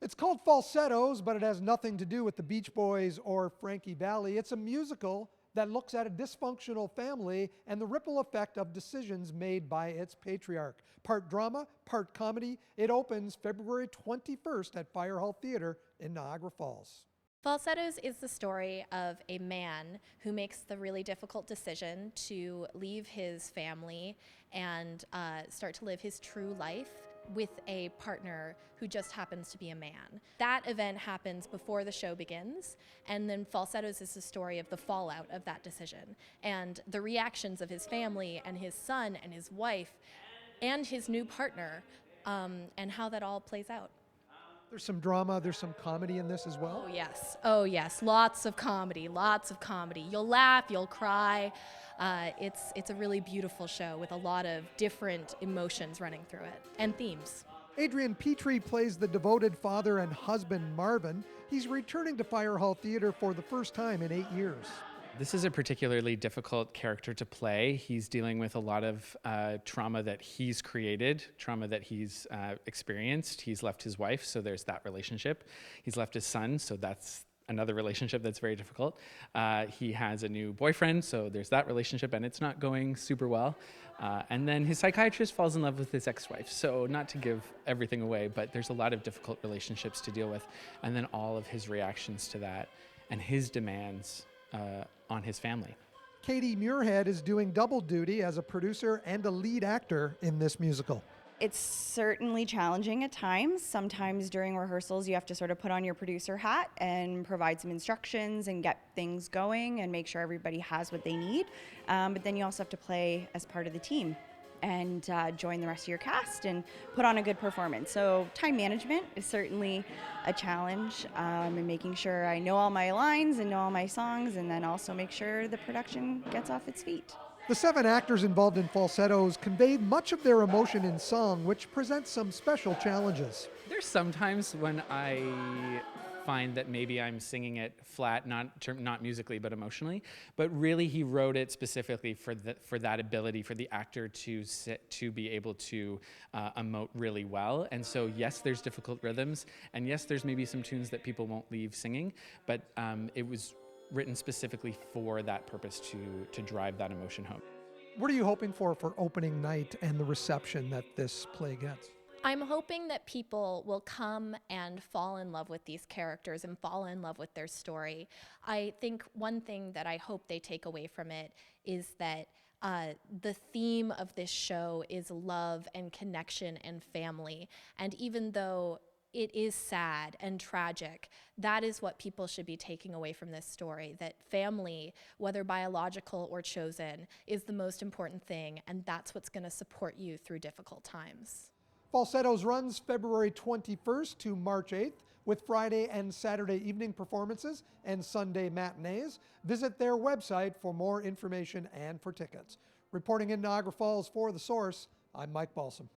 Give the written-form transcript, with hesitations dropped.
It's called Falsettos, but it has nothing to do with the Beach Boys or Frankie Valli. It's a musical that looks at a dysfunctional family and the ripple effect of decisions made by its patriarch. Part drama, part comedy. It opens February 21st at Firehall Theatre in Niagara Falls. Falsettos is the story of a man who makes the really difficult decision to leave his family and start to live his true life with a partner who just happens to be a man. That event happens before the show begins, and then Falsettos is the story of the fallout of that decision and the reactions of his family and his son and his wife and his new partner, and how that all plays out. There's some drama, there's some comedy in this as well. Oh yes, lots of comedy. You'll laugh, you'll cry. It's a really beautiful show with a lot of different emotions running through it and themes. Adrian Petry plays the devoted father and husband Marvin. He's returning to Firehall Theatre for the first time in 8 years. This is a particularly difficult character to play. He's dealing with a lot of trauma that he's created, trauma that he's experienced. He's left his wife, so there's that relationship. He's left his son, so that's another relationship that's very difficult. He has a new boyfriend, so there's that relationship, and it's not going super well. And then his psychiatrist falls in love with his ex-wife. So not to give everything away, but there's a lot of difficult relationships to deal with. And then all of his reactions to that and his demands on his family. Katie Muirhead is doing double duty as a producer and a lead actor in this musical. It's certainly challenging at times. Sometimes during rehearsals you have to sort of put on your producer hat and provide some instructions and get things going and make sure everybody has what they need. But then you also have to play as part of the team and join the rest of your cast and put on a good performance. So time management is certainly a challenge, and making sure I know all my lines and know all my songs, and then also make sure the production gets off its feet. The 7 actors involved in Falsettos conveyed much of their emotion in song, which presents some special challenges. There's sometimes when I find that maybe I'm singing it flat, not musically, but emotionally. But really, he wrote it specifically for that ability for the actor to be able to emote really well. And so, yes, there's difficult rhythms, and yes, there's maybe some tunes that people won't leave singing, but it was written specifically for that purpose to drive that emotion home. What are you hoping for opening night and the reception that this play gets? I'm hoping that people will come and fall in love with these characters and fall in love with their story. I think one thing that I hope they take away from it is that the theme of this show is love and connection and family. And even though it is sad and tragic, that is what people should be taking away from this story, that family, whether biological or chosen, is the most important thing, and that's what's going to support you through difficult times. Falsettos runs February 21st to March 8th with Friday and Saturday evening performances and Sunday matinees. Visit their website for more information and for tickets. Reporting in Niagara Falls for The Source, I'm Mike Balsam.